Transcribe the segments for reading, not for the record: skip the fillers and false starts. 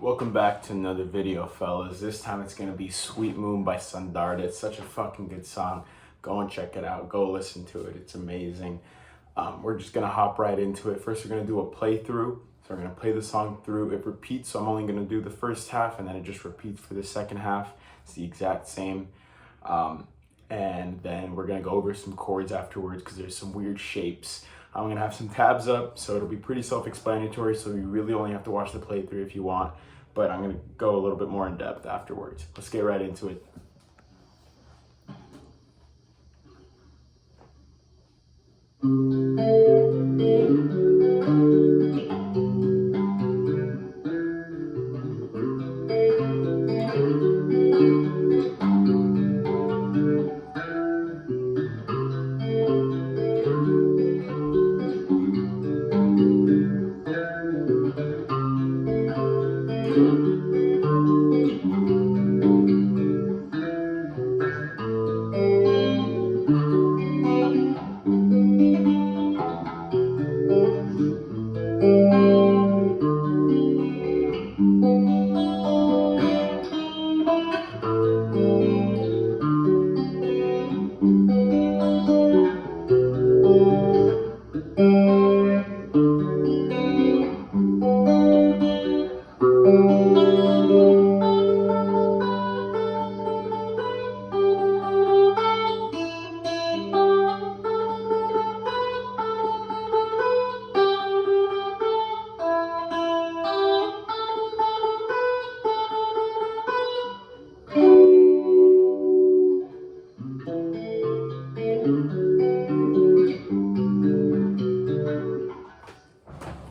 Welcome back to another video, fellas. This time it's gonna be Sweet Moon by Sundarta. It's such a fucking good song. Go and check it out. Go listen to it. It's amazing. We're just gonna hop right into it. First, we're gonna do a playthrough. So we're gonna play the song through. It repeats, so I'm only gonna do the first half, and then it just repeats for the second half. It's the exact same. And then we're gonna go over some chords afterwards because there's some weird shapes. I'm gonna have some tabs up, so it'll be pretty self-explanatory, so you really only have to watch the playthrough if you want, but I'm gonna go a little bit more in depth afterwards. Let's get right into it.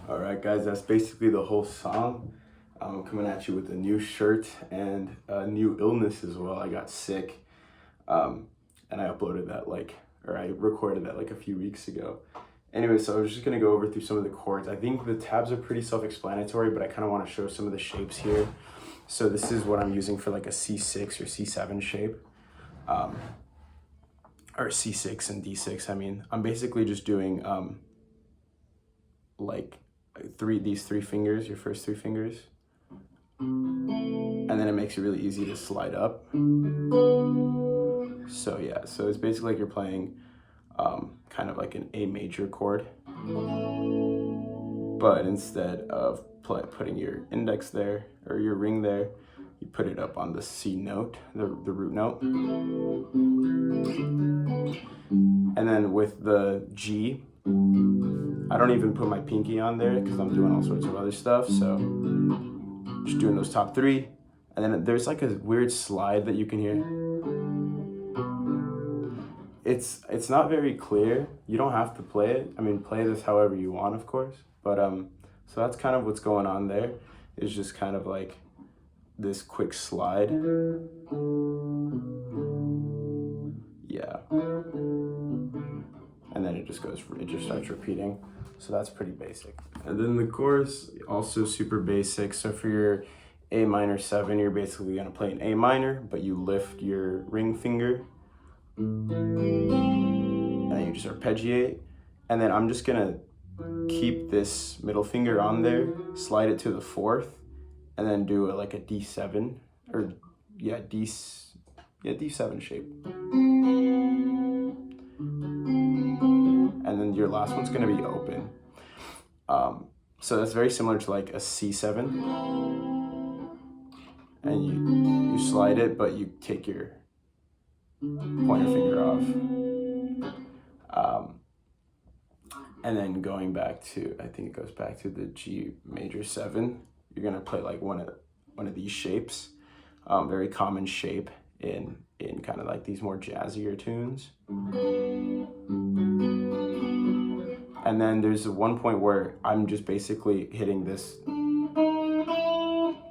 Alright guys, that's basically the whole song. I'm coming at you with a new shirt and a new illness as well. I got sick, and I uploaded that I recorded that like a few weeks ago. Anyway, so I was just gonna go over through some of the chords. I think the tabs are pretty self-explanatory, but I kind of want to show some of the shapes here. So this is what I'm using for like a C6 or C7 shape, or C6 and D6. I mean, I'm basically just doing these three fingers, your first three fingers, and then it makes it really easy to slide up. So yeah, so it's basically like you're playing kind of like an A major chord, but instead of putting your index there or your ring there, you put it up on the C note, the root note. And then with the G, I don't even put my pinky on there because I'm doing all sorts of other stuff. So just doing those top three. And then there's like a weird slide that you can hear. It's not very clear. You don't have to play it. I mean, play this however you want, of course. But so that's kind of what's going on there. It's just kind of like this quick slide. Yeah. And then it just starts repeating. So that's pretty basic. And then the chorus, also super basic. So for your A minor 7, you're basically gonna play an A minor, but you lift your ring finger, and then you just arpeggiate. And then I'm just gonna keep this middle finger on there, slide it to the 4th, and then do like a D7, or D7 shape. And then your last one's gonna be open. So that's very similar to like a C7. And you slide it, but you take your pointer finger off. And then going back to, I think it goes back to the G major 7, you're gonna play like one of these shapes. Very common shape in kind of like these more jazzier tunes. And then there's one point where I'm just basically hitting this to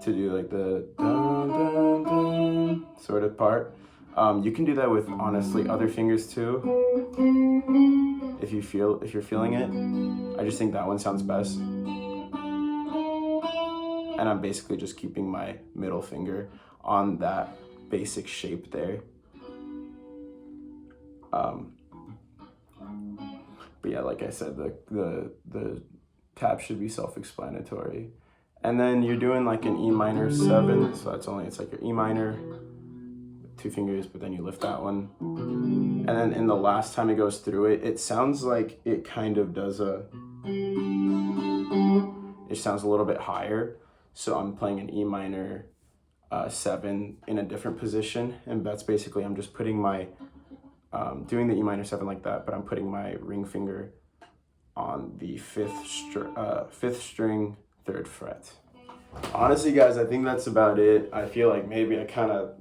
do like the dun, dun, dun sort of part. You can do that with honestly other fingers too, if you're feeling it. I just think that one sounds best. And I'm basically just keeping my middle finger on that basic shape there. But yeah, like I said, the tab should be self-explanatory. And then you're doing like an E minor 7, so it's like your E minor, 2 fingers, but then you lift that one. And then in the last time it goes through it, it sounds like it kind of does it sounds a little bit higher. So I'm playing an E minor 7 in a different position, and that's basically, I'm just putting my, doing the E minor 7 like that, but I'm putting my ring finger on the fifth string, 3rd fret. Honestly, guys, I think that's about it. I feel like maybe I kind of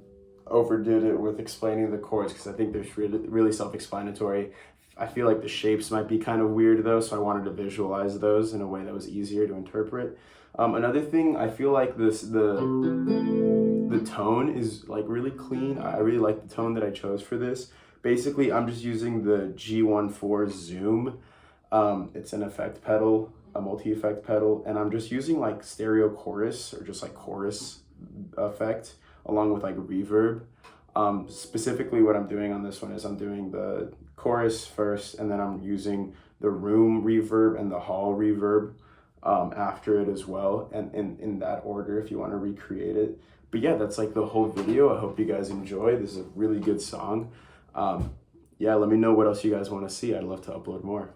overdid it with explaining the chords because I think they're really self-explanatory. I feel like the shapes might be kind of weird though, so I wanted to visualize those in a way that was easier to interpret. Another thing, I feel like the tone is like really clean. I really like the tone that I chose for this. Basically, I'm just using the G14 Zoom. It's an effect pedal, a multi-effect pedal, and I'm just using like stereo chorus or just like chorus effect along with like reverb. Specifically what I'm doing on this one is I'm doing the chorus first, and then I'm using the room reverb and the hall reverb after it as well, and in that order if you want to recreate it. But yeah, that's like the whole video. I hope you guys enjoy. This is a really good song. Yeah, let me know what else you guys want to see. I'd love to upload more.